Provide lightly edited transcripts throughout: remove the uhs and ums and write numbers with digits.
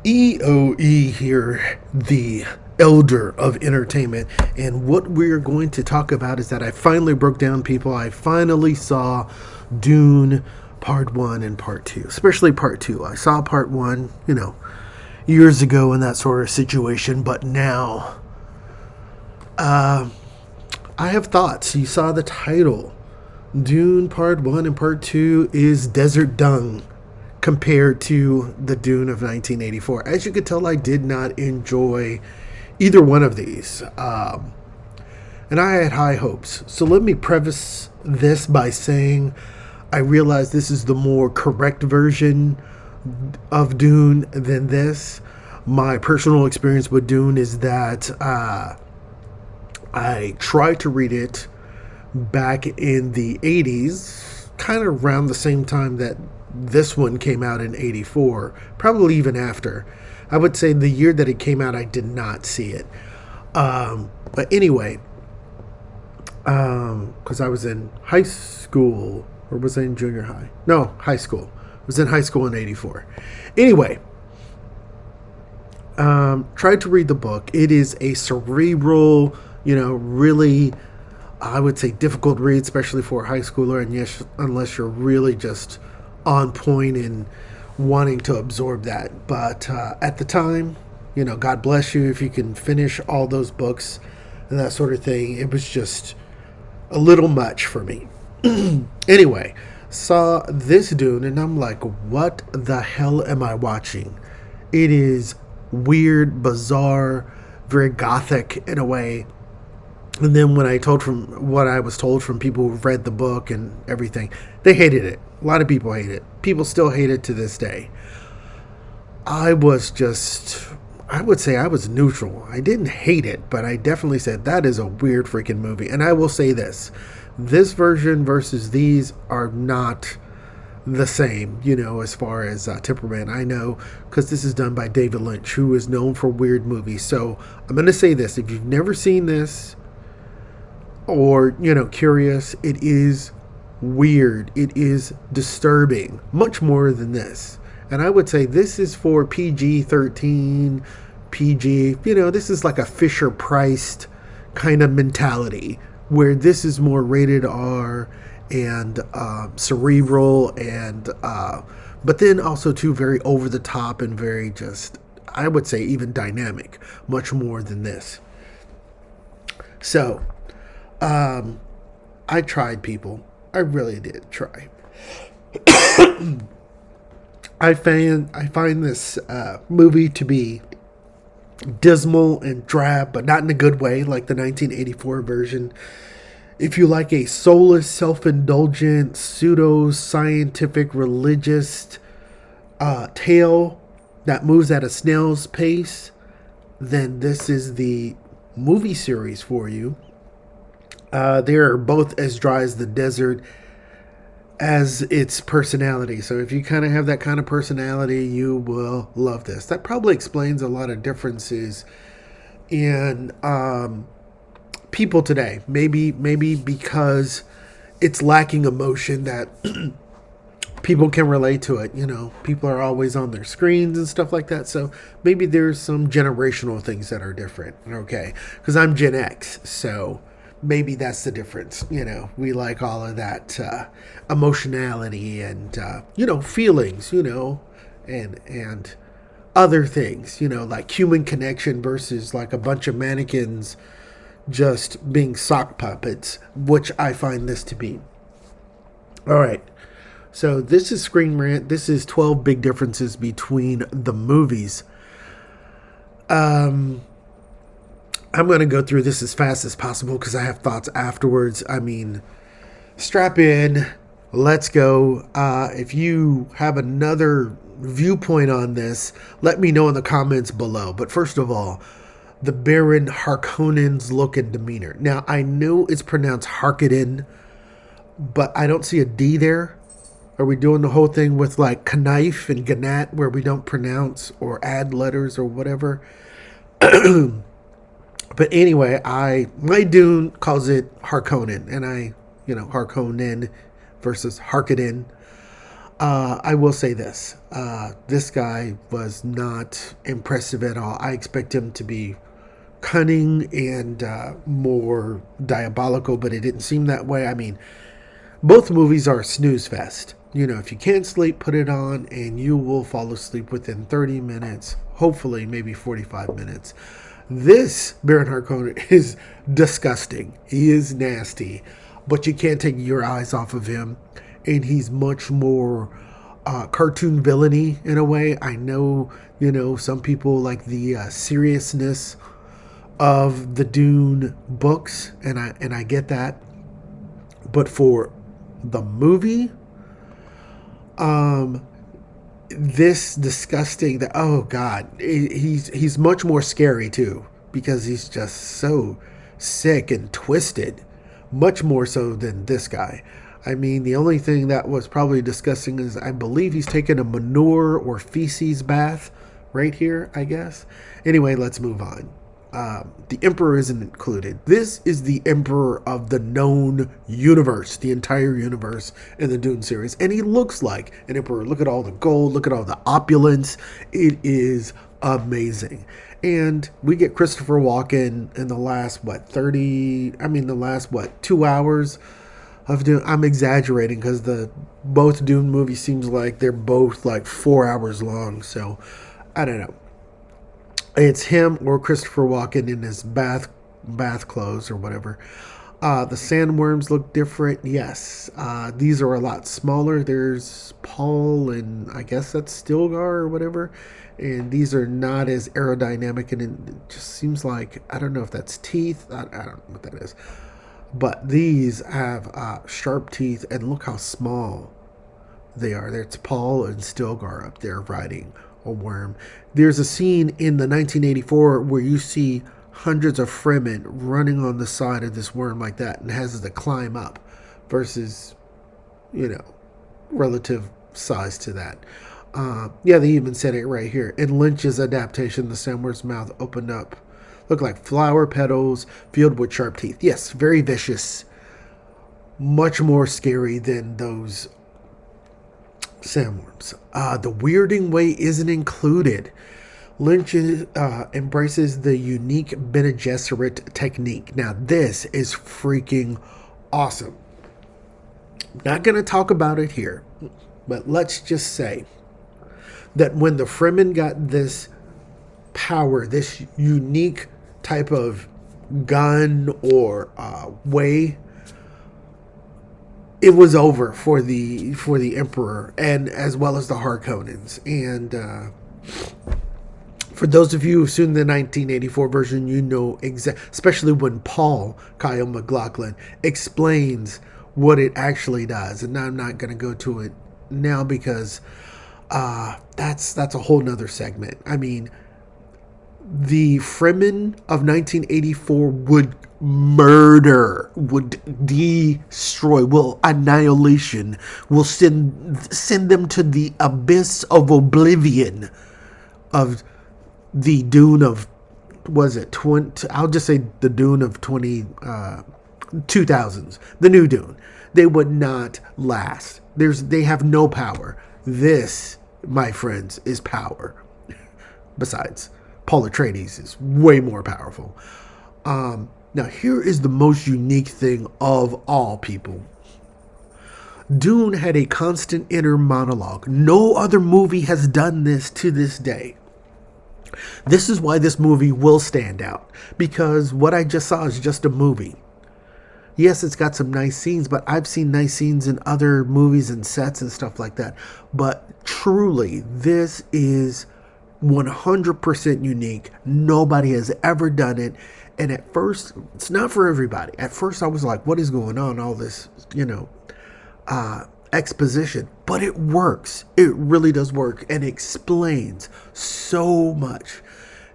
EOE here, the elder of entertainment. And what we're going to talk about is that I finally broke down, people. I finally saw Dune Part 1 and Part 2, especially Part 2. I saw Part 1, years ago in that sort of situation, but now I have thoughts. You saw the title. Dune Part 1 and Part 2 is Desert Dung compared to the Dune of 1984. As you could tell, I did not enjoy either one of these. And I had high hopes. So let me preface this by saying I realize this is the more correct version of Dune than this. My personal experience with Dune is that I tried to read it back in the 80s, kind of around the same time that this one came out in 84, probably even after. I would say the year that it came out, I did not see it. But anyway, because I was in high school, or was I in junior high? No, high school. I was in high school in 84. Anyway, tried to read the book. It is a cerebral, really, I would say, difficult read, especially for a high schooler, and yes, unless you're really just on point and wanting to absorb that. But at the time, God bless you if you can finish all those books and that sort of thing. It was just a little much for me. Anyway, saw this Dune and I'm like, what the hell am I watching? It is weird, bizarre, very gothic in a way. And then when what I was told from people who've read the book and everything, they hated it. A lot of people hate it. People still hate it to this day. I would say I was neutral. I didn't hate it, but I definitely said that is a weird freaking movie. And I will say this version versus these are not the same, as far as temperament. I know, because this is done by David Lynch, who is known for weird movies. So I'm going to say this. If you've never seen this, or, curious, it is weird. It is disturbing, much more than this. And I would say this is for PG-13, PG, this is like a Fisher-Price kind of mentality, where this is more rated R and cerebral and, but then also too very over the top and very just, I would say even dynamic, much more than this. So, I tried, people. I really did try. I find this movie to be dismal and drab, but not in a good way, like the 1984 version. If you like a soulless, self-indulgent, pseudo-scientific, religious tale that moves at a snail's pace, then this is the movie series for you. They're both as dry as the desert as its personality. So if you kind of have that kind of personality, you will love this. That probably explains a lot of differences in people today. Maybe because it's lacking emotion that people can relate to it. People are always on their screens and stuff like that. So maybe there's some generational things that are different. Okay. Because I'm Gen X. So maybe that's the difference. We like all of that emotionality and, feelings, and other things, like human connection versus like a bunch of mannequins just being sock puppets, which I find this to be. All right. So this is Screen Rant. This is 12 big differences between the movies. I'm going to go through this as fast as possible because I have thoughts afterwards. I mean, strap in. Let's go. If you have another viewpoint on this, let me know in the comments below. But first of all, the Baron Harkonnen's look and demeanor. Now, I know it's pronounced Harkonnen, but I don't see a D there. Are we doing the whole thing with like Knife and Gnat where we don't pronounce or add letters or whatever? But anyway, my Dune calls it Harkonnen, and Harkonnen versus Harkonnen. I will say this. This guy was not impressive at all. I expect him to be cunning and more diabolical, but it didn't seem that way. I mean, both movies are a snooze fest. You know, if you can't sleep, put it on and you will fall asleep within 30 minutes, hopefully, maybe 45 minutes. This Baron Harkonnen is disgusting. He is nasty, but you can't take your eyes off of him. And he's much more cartoon villainy in a way. I know, you know, some people like the seriousness of the Dune books, and I get that. But for the movie, this disgusting that, oh god, he's much more scary too, because he's just so sick and twisted, much more so than this guy. I mean, the only thing that was probably disgusting is I believe he's taken a manure or feces bath right here, I guess. Anyway, let's move on. The Emperor isn't included. This is the Emperor of the known universe, the entire universe in the Dune series. And he looks like an Emperor. Look at all the gold, look at all the opulence. It is amazing. And we get Christopher Walken in the last, the last, 2 hours of Dune. I'm exaggerating because both Dune movies seems like they're both like 4 hours long. So, I don't know. It's him or Christopher Walken in his bath clothes or whatever. The sandworms look different. Yes. These are a lot smaller. There's Paul and I guess that's Stilgar or whatever. And these are not as aerodynamic. And it just seems like, I don't know if that's teeth. I don't know what that is. But these have sharp teeth. And look how small they are. There's Paul and Stilgar up there riding a worm. There's a scene in the 1984 where you see hundreds of Fremen running on the side of this worm like that and has to climb up versus, you know, relative size to that. Yeah, they even said it right here. In Lynch's adaptation, the sandworm's mouth opened up, looked like flower petals filled with sharp teeth. Yes, very vicious. Much more scary than those sandworms. The weirding way isn't included. Lynch embraces the unique Bene Gesserit technique. Now, this is freaking awesome. Not going to talk about it here, but let's just say that when the Fremen got this power, this unique type of gun or way, it was over for the Emperor and as well as the Harkonnens. And for those of you who've seen the 1984 version, you know especially when Kyle MacLachlan explains what it actually does. And I'm not going to go to it now because that's a whole nother segment. I mean, the Fremen of 1984 would murder, would destroy, will annihilation, will send them to the abyss of oblivion of the Dune of, was it 20? I'll just say the Dune of 2000s, the new Dune. They would not last. They have no power. This, my friends, is power. Besides, Paul Atreides is way more powerful. Now, here is the most unique thing of all, people. Dune had a constant inner monologue. No other movie has done this to this day. This is why this movie will stand out. Because what I just saw is just a movie. Yes, it's got some nice scenes, but I've seen nice scenes in other movies and sets and stuff like that. But truly, this is 100% unique. Nobody has ever done it. And at first, it's not for everybody. At first, I was like, what is going on? All this, exposition. But it works. It really does work and explains so much.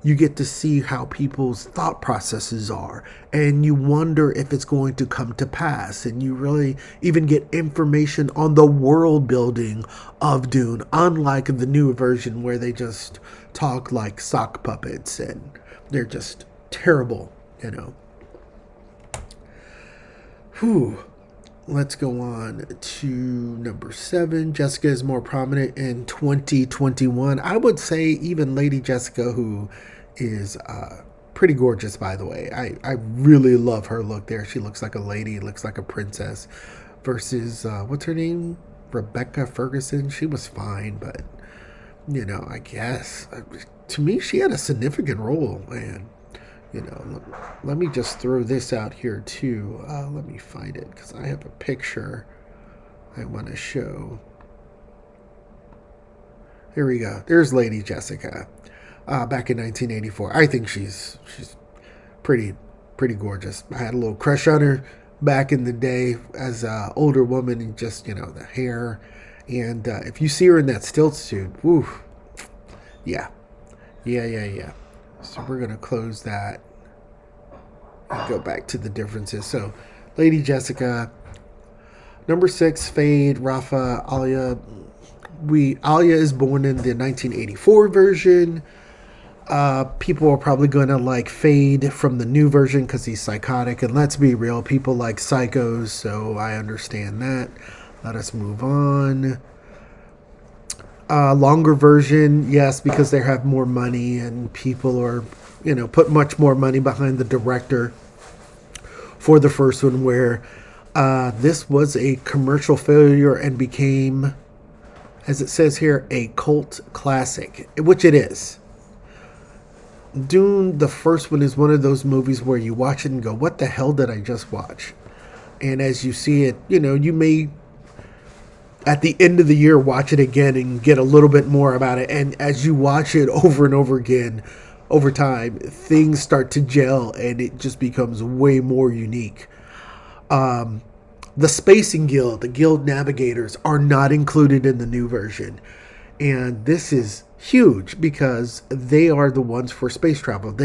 You get to see how people's thought processes are, and you wonder if it's going to come to pass, and you really even get information on the world building of Dune, unlike the new version where they just talk like sock puppets and they're just terrible, Whew. let's go on to number 7. Jessica is more prominent in 2021. I would say even Lady Jessica, who is pretty gorgeous, by the way. I really love her look there. She looks like a lady, looks like a princess. Versus, what's her name? Rebecca Ferguson. She was fine, but, I guess. To me, she had a significant role, man. Let me just throw this out here too. Let me find it because I have a picture I want to show. Here we go. There's Lady Jessica, back in 1984. I think she's pretty pretty gorgeous. I had a little crush on her back in the day as an older woman, and just the hair. And if you see her in that stilt suit, woo, yeah, yeah. So we're gonna close that and go back to the differences. So, Lady Jessica, number 6, Fade, Rafa, Alia. Alia is born in the 1984 version. People are probably going to like Fade from the new version because he's psychotic. And let's be real, people like psychos, so I understand that. Let us move on. Longer version, yes, because they have more money and people are, put much more money behind the director for the first one, where this was a commercial failure and became, as it says here, a cult classic, which it is. Dune, the first one, is one of those movies where you watch it and go, what the hell did I just watch? And as you see it, you may, at the end of the year, watch it again and get a little bit more about it. And as you watch it over and over again, over time, things start to gel and it just becomes way more unique. The Spacing Guild, the Guild Navigators, are not included in the new version. And this is huge because they are the ones for space travel.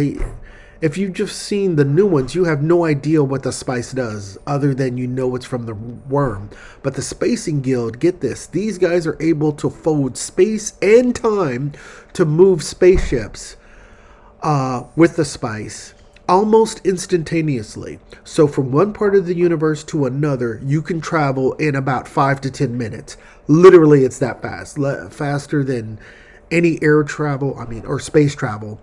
If you've just seen the new ones, you have no idea what the spice does other than it's from the worm. But the Spacing Guild, get this, these guys are able to fold space and time to move spaceships with the spice almost instantaneously. So from one part of the universe to another, you can travel in about 5 to 10 minutes. Literally, it's that fast. Faster than any air travel, or space travel,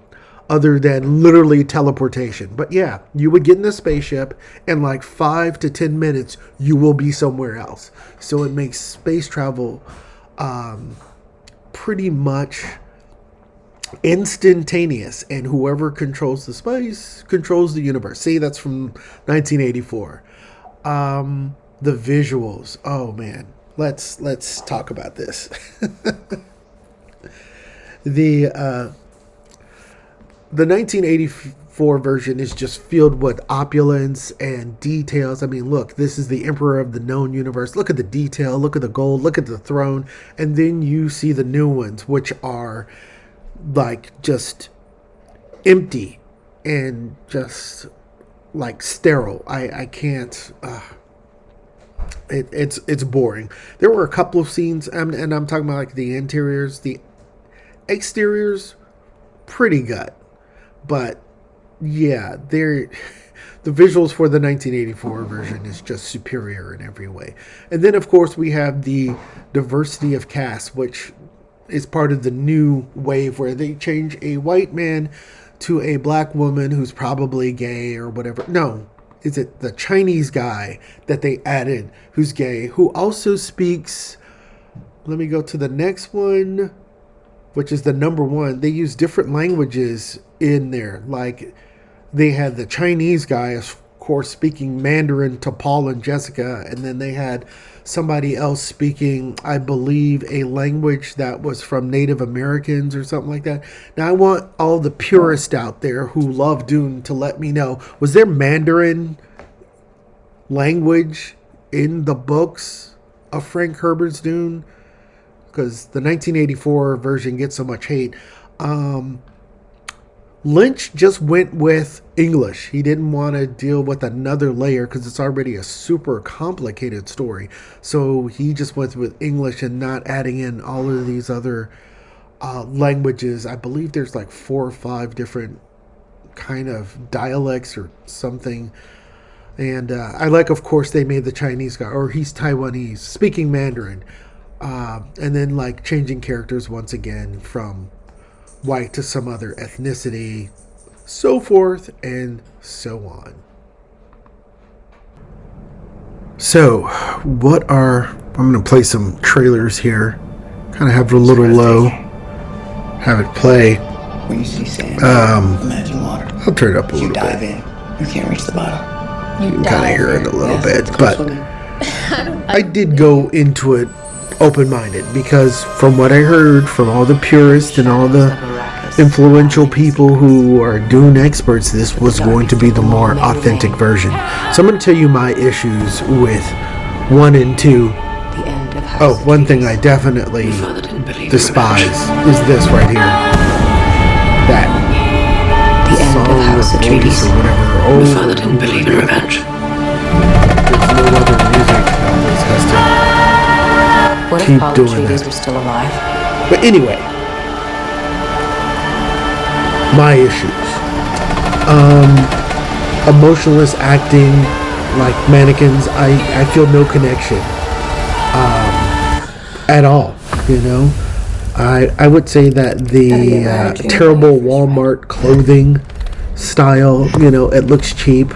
other than literally teleportation. But yeah, you would get in a spaceship and like 5 to 10 minutes, you will be somewhere else. So it makes space travel pretty much instantaneous, and whoever controls the space controls the universe. See, that's from 1984. The visuals, oh man, let's talk about this. The 1984 version is just filled with opulence and details. Look, this is the Emperor of the known universe. Look at the detail, look at the gold, look at the throne, and then you see the new ones, which are like just empty and just like sterile. I can't. It's boring. There were a couple of scenes, and I'm talking about like the interiors, the exteriors, pretty good, but yeah, the visuals for the 1984 version is just superior in every way. And then of course we have the diversity of cast, which is part of the new wave where they change a white man to a black woman who's probably gay or whatever. No, is it the Chinese guy that they added who's gay, who also speaks, let me go to the next one, which is the number 1. They use different languages in there. Like they had the Chinese guy, of course, speaking Mandarin to Paul and Jessica, and then they had somebody else speaking, I believe, a language that was from Native Americans or something like that. Now, I want all the purists out there who love Dune to let me know, was there Mandarin language in the books of Frank Herbert's Dune? Because the 1984 version gets so much hate. Lynch just went with English. He didn't want to deal with another layer because it's already a super complicated story. So he just went with English and not adding in all of these other languages. I believe there's like 4 or 5 different kind of dialects or something. And I like, of course, they made the Chinese guy, or he's Taiwanese, speaking Mandarin. And then, like, changing characters once again from white to some other ethnicity, so forth and so on. So, I'm going to play some trailers here. Kind of have it a little low. Have it play. When you see sand, imagine water. I'll turn it up a little You dive bit. in. You can't reach the bottom. You can kind of hear it a little bit. But I I did go into it open-minded because from what I heard from all the purists and all the influential people who are Dune experts, this was going to be the more authentic version. So I'm going to tell you my issues with 1 and 2. Oh, one thing I definitely despise is this right here. That The end song of House of Atreides. or whatever. Oh, My father didn't believe in revenge. there's no other music. Always has to What if keep Paul doing Atreides that. were still alive? But anyway, my issues. Emotionless acting like mannequins. I feel no connection at all, you know. I would say that the terrible Walmart clothing style, you know, it looks cheap.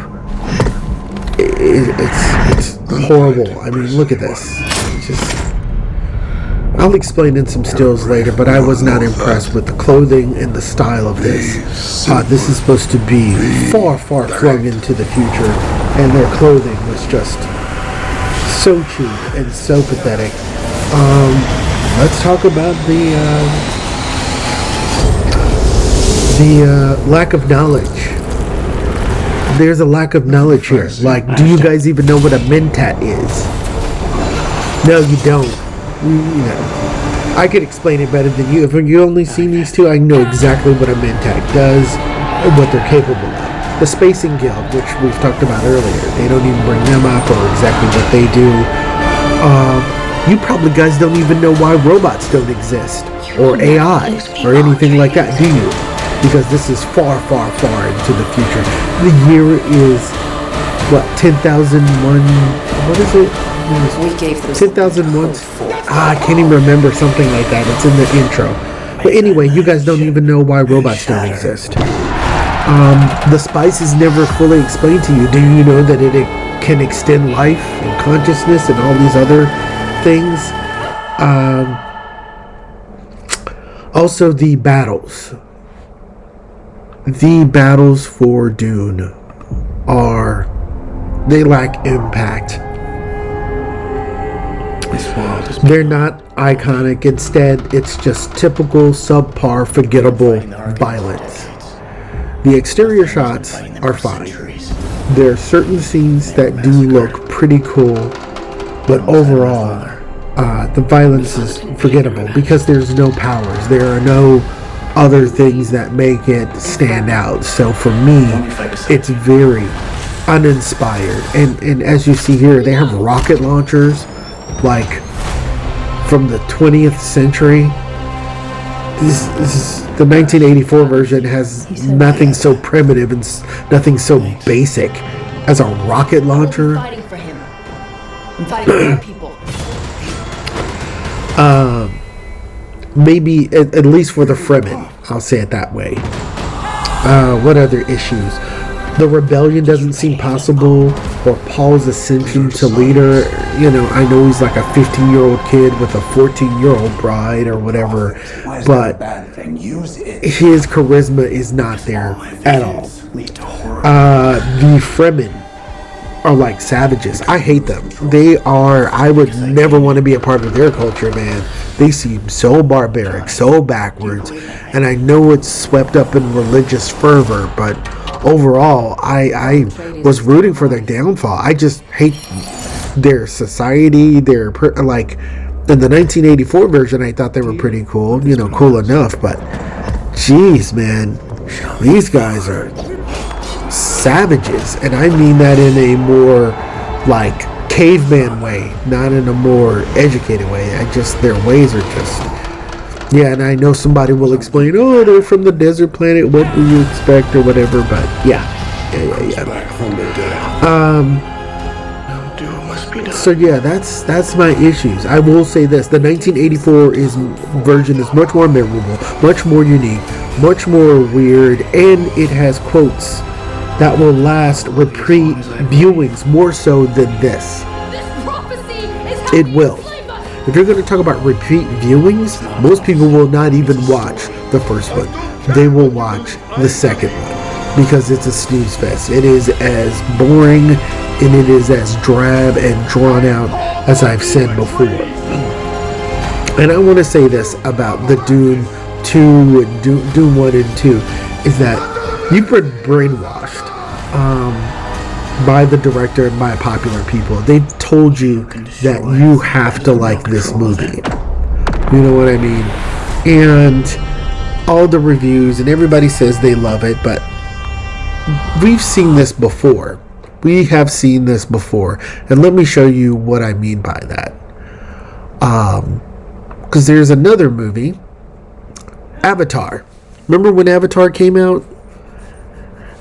It's horrible. I mean, look at this. It's just, I'll explain in some stills later, but I was not impressed with the clothing and the style of this. This is supposed to be far, far flung into the future, and their clothing was just so cheap and so pathetic. Let's talk about the lack of knowledge. There's a lack of knowledge here. Like, do you guys even know what a mentat is? No, you don't. You know, I could explain it better than you. If you only seen these two, I know exactly what a mentat does and what they're capable of. The Spacing Guild, which we've talked about earlier, they don't even bring them up or exactly what they do. You probably guys don't even know why robots don't exist, or AI, or anything like that, do you? Because this is far, far, far into the future. The year is, what, 10,001, what is it? We gave them 10,001? I can't even remember something like that. It's in the intro. But anyway, you guys don't even know why robots don't exist. The spice is never fully explained to you. Do you know that it can extend life and consciousness and all these other things? Also, the battles. The battles for Dune they lack impact. They're not iconic. Instead, it's just typical, subpar, forgettable violence. The exterior shots are fine. There are certain scenes that do look pretty cool, but overall, the violence is forgettable because there's no powers. There are no other things that make it stand out. So for me, it's very uninspired. And as you see here, they have rocket launchers like from the 20th century. The 1984 version has nothing so primitive and nothing so basic as a rocket launcher. I'm fighting for him. I'm fighting for our people. Maybe at least for the Fremen, I'll say it that way. What other issues? The rebellion doesn't seem possible, or Paul's ascension to leader. You know, I know he's like a 15-year-old kid with a 14-year-old bride or whatever, but his charisma is not there at all. The Fremen are like savages. I hate them. I would never want to be a part of their culture, man. They seem so barbaric, so backwards, and I know it's swept up in religious fervor, but overall, I was rooting for their downfall. I just hate their society. They're like, in the 1984 version, I thought they were pretty cool, you know, cool enough, but geez, man, these guys are savages, and I mean that in a more like caveman way, not in a more educated way. Their ways are just, yeah. And I know somebody will explain, oh, they're from the desert planet, what do you expect or whatever, but yeah, Dune must be done. So yeah, that's my issues. I will say this: the 1984 version is much more memorable, much more unique, much more weird, and it has quotes that will last repeat viewings more so than this. It will. If you're going to talk about repeat viewings, most people will not even watch the first one. They will watch the second one because it's a snooze fest. It is as boring and it is as drab and drawn out as I've said before. And I want to say this about the Dune 2 and Dune 1 and 2 is that you've been brainwashed by the director and by popular people. They've told you that you have to like this movie. You know what I mean? And all the reviews and everybody says they love it, but we've seen this before. We have seen this before. And let me show you what I mean by that. Because there's another movie, Avatar. Remember when Avatar came out?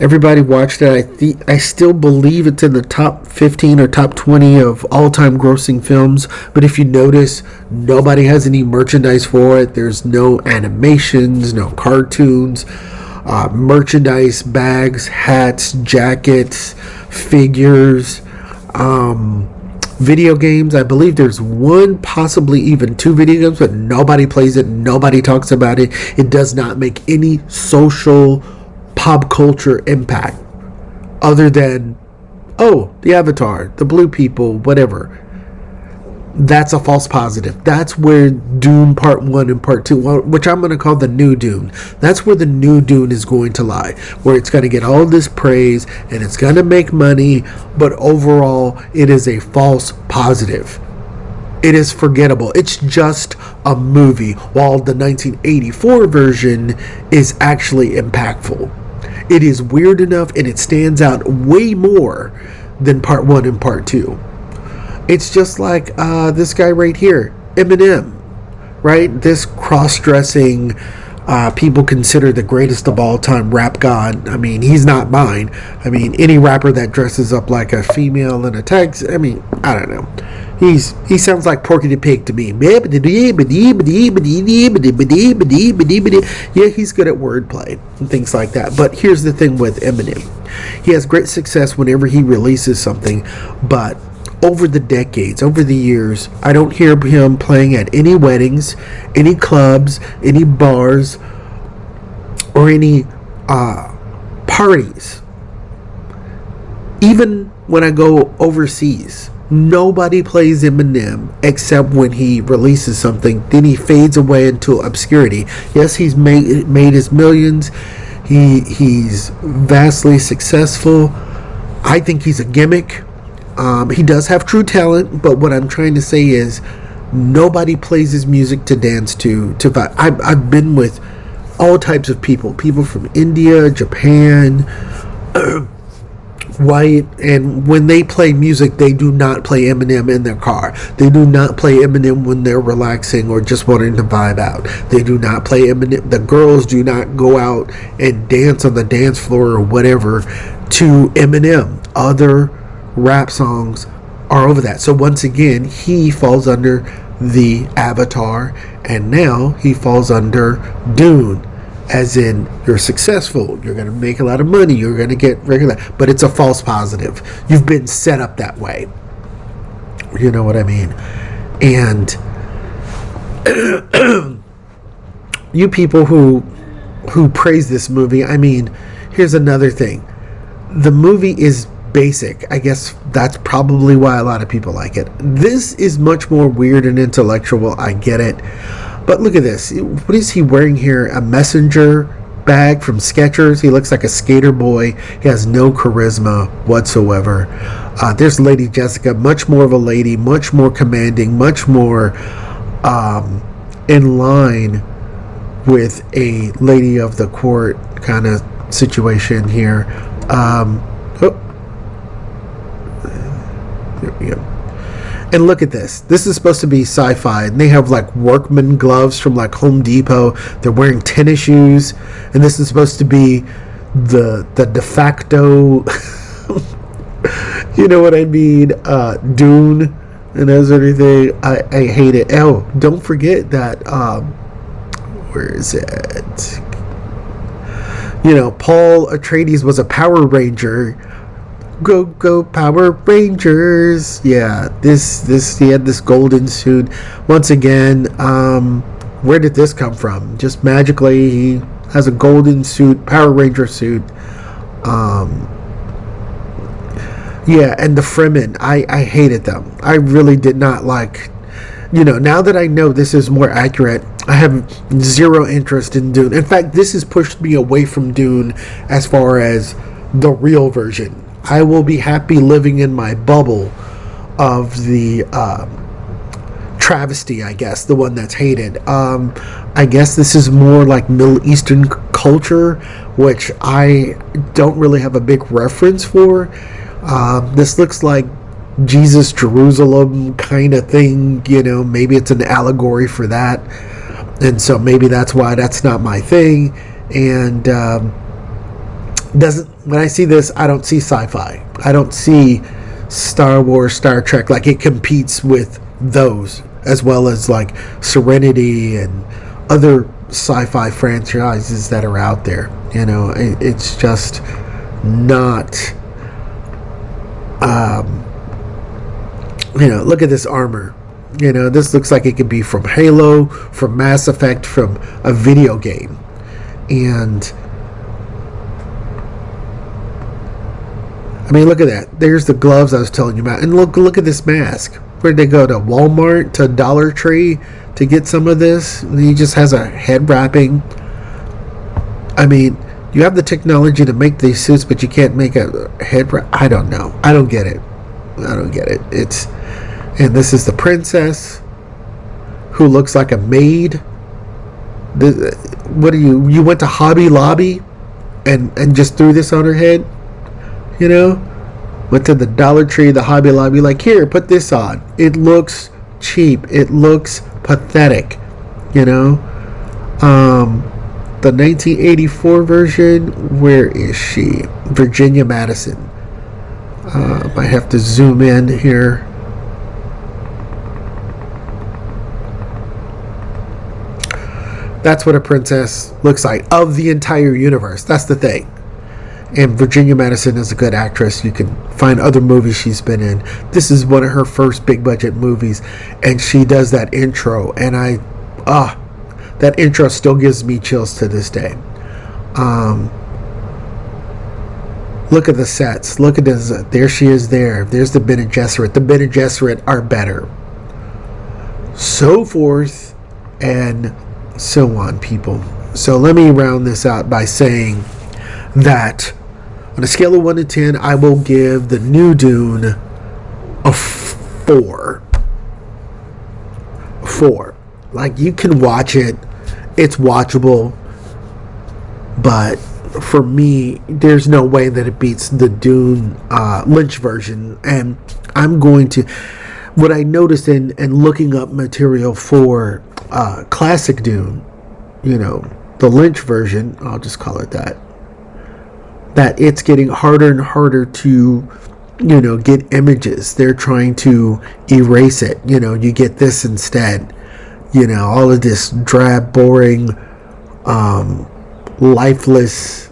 Everybody watched it. I still believe it's in the top 15 or top 20 of all-time grossing films. But if you notice, nobody has any merchandise for it. There's no animations, no cartoons, merchandise, bags, hats, jackets, figures, video games. I believe there's one, possibly even two video games, but nobody plays it. Nobody talks about it. It does not make any social pop culture impact other than, oh, the Avatar, the blue people, whatever. That's a false positive. That's where Dune Part 1 and Part 2, which I'm going to call the new Dune, that's where the new Dune is going to lie, where it's going to get all this praise and it's going to make money, but overall it is a false positive. It is forgettable. It's just a movie, while the 1984 version is actually impactful. It is weird enough and it stands out way more than Part 1 and Part 2. It's just like this guy right here, Eminem, right? This cross-dressing, people consider the greatest of all time rap god. I mean, he's not mine. I mean, any rapper that dresses up like a female in a tux, I mean, I don't know. He sounds like Porky the Pig to me. Yeah, he's good at wordplay and things like that. But here's the thing with Eminem. He has great success whenever he releases something, but over the decades, over the years, I don't hear him playing at any weddings, any clubs, any bars, or any parties. Even when I go overseas, nobody plays Eminem except when he releases something. Then he fades away into obscurity. Yes, he's made his millions. He's vastly successful. I think he's a gimmick. He does have true talent, but what I'm trying to say is nobody plays his music to dance to vibe. I've been with all types of people from India, Japan, white, and when they play music, they do not play Eminem in their car. They do not play Eminem when they're relaxing or just wanting to vibe out. They do not play Eminem. The girls do not go out and dance on the dance floor or whatever to Eminem. Other rap songs are over that. So once again, he falls under the Avatar, and now he falls under Dune, as in you're successful, you're going to make a lot of money, you're going to get regular, but it's a false positive. You've been set up that way. You know what I mean? And you people who praise this movie, I mean, here's another thing. The movie is basic. I guess that's probably why a lot of people like it. This is much more weird and intellectual. I get it. But look at this. What is he wearing here? A messenger bag from Skechers. He looks like a skater boy. He has no charisma whatsoever. There's Lady Jessica. Much more of a lady. Much more commanding. Much more in line with a lady of the court kind of situation here. There we go. And look at this. This is supposed to be sci-fi. And they have like workman gloves from like Home Depot. They're wearing tennis shoes. And this is supposed to be the de facto, you know what I mean, Dune and that sort of thing. I hate it. Oh, don't forget that, where is it? You know, Paul Atreides was a Power Ranger. Go Power Rangers. Yeah, this he had this golden suit. Once again, where did this come from? Just magically he has a golden suit, Power Ranger suit. Yeah, and the Fremen, I hated them. I really did not like. You know, now that I know this is more accurate, I have zero interest in Dune. In fact, this has pushed me away from Dune as far as the real version. I will be happy living in my bubble of the travesty, I guess, the one that's hated. I guess this is more like Middle Eastern culture, which I don't really have a big reference for. This looks like Jesus Jerusalem kind of thing, you know, maybe it's an allegory for that, and so maybe that's why that's not my thing. And doesn't when I see this, I don't see sci-fi. I don't see Star Wars, Star Trek, like it competes with those, as well as like Serenity and other sci-fi franchises that are out there. You know, it's just not. You know, look at this armor. You know, this looks like it could be from Halo, from Mass Effect, from a video game. And I mean, look at that. There's the gloves I was telling you about. And look at this mask. Where'd they go? To Walmart, to Dollar Tree to get some of this? And he just has a head wrapping. I mean, you have the technology to make these suits, but you can't make a head wrap. I don't know. I don't get it. And this is the princess who looks like a maid. What are you? You went to Hobby Lobby and just threw this on her head? You know? Went to the Dollar Tree, the Hobby Lobby, like, here, put this on. It looks cheap. It looks pathetic. You know? The 1984 version, where is she? Virginia Madison. I have to zoom in here. That's what a princess looks like of the entire universe. That's the thing. And Virginia Madison is a good actress. You can find other movies she's been in. This is one of her first big budget movies, and she does that intro, and that intro still gives me chills to this day. Look at the sets. Look at this. There she is there. There's the Bene Gesserit. The Bene Gesserit are better. So forth and so on, people. So let me round this out by saying that on a scale of 1 to 10, I will give the new Dune a 4. 4. Like, you can watch it. It's watchable. But for me, there's no way that it beats the Dune Lynch version. And I'm going to... What I noticed in looking up material for classic Dune, you know, the Lynch version, I'll just call it that it's getting harder and harder to, you know, get images. They're trying to erase it. You know, you get this instead. You know, all of this drab, boring, lifeless,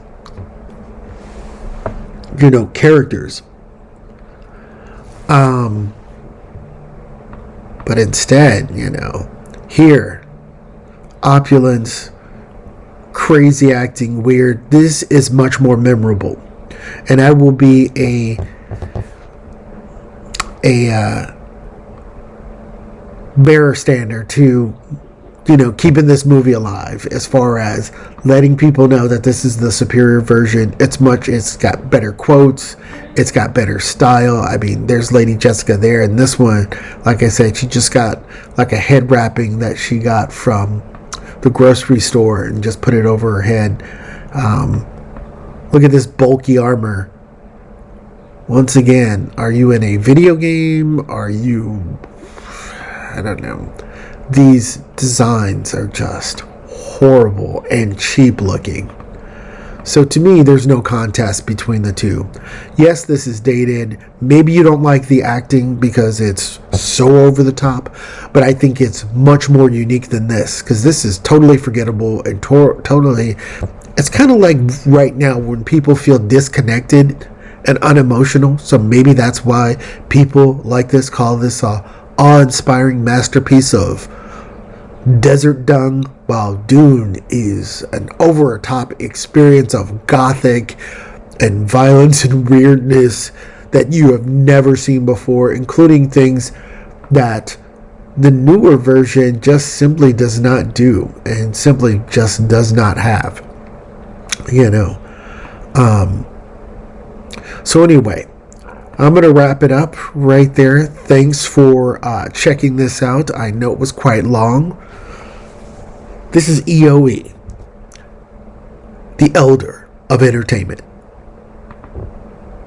you know, characters. But instead, you know, here, opulence, crazy acting, weird. This is much more memorable, and I will be a bearer standard to, you know, keeping this movie alive, as far as letting people know that this is the superior version. It's got better quotes, it's got better style. I mean, there's Lady Jessica there, and this one, like I said, she just got like a head wrapping that she got from the grocery store and just put it over her head. Look at this bulky armor. Once again, are you in a video game? Are you... I don't know. These designs are just horrible and cheap looking. So to me, there's no contest between the two. Yes, this is dated. Maybe you don't like the acting because it's so over the top, but I think it's much more unique than this, because this is totally forgettable and totally. It's kind of like right now when people feel disconnected and unemotional. So maybe that's why people like this call this a awe-inspiring masterpiece of desert dung, while Dune is an over-the-top experience of gothic and violence and weirdness that you have never seen before, including things that the newer version just simply does not do and simply just does not have. So anyway, I'm going to wrap it up right there. Thanks for checking this out. I know it was quite long. This is EOE, the elder of entertainment.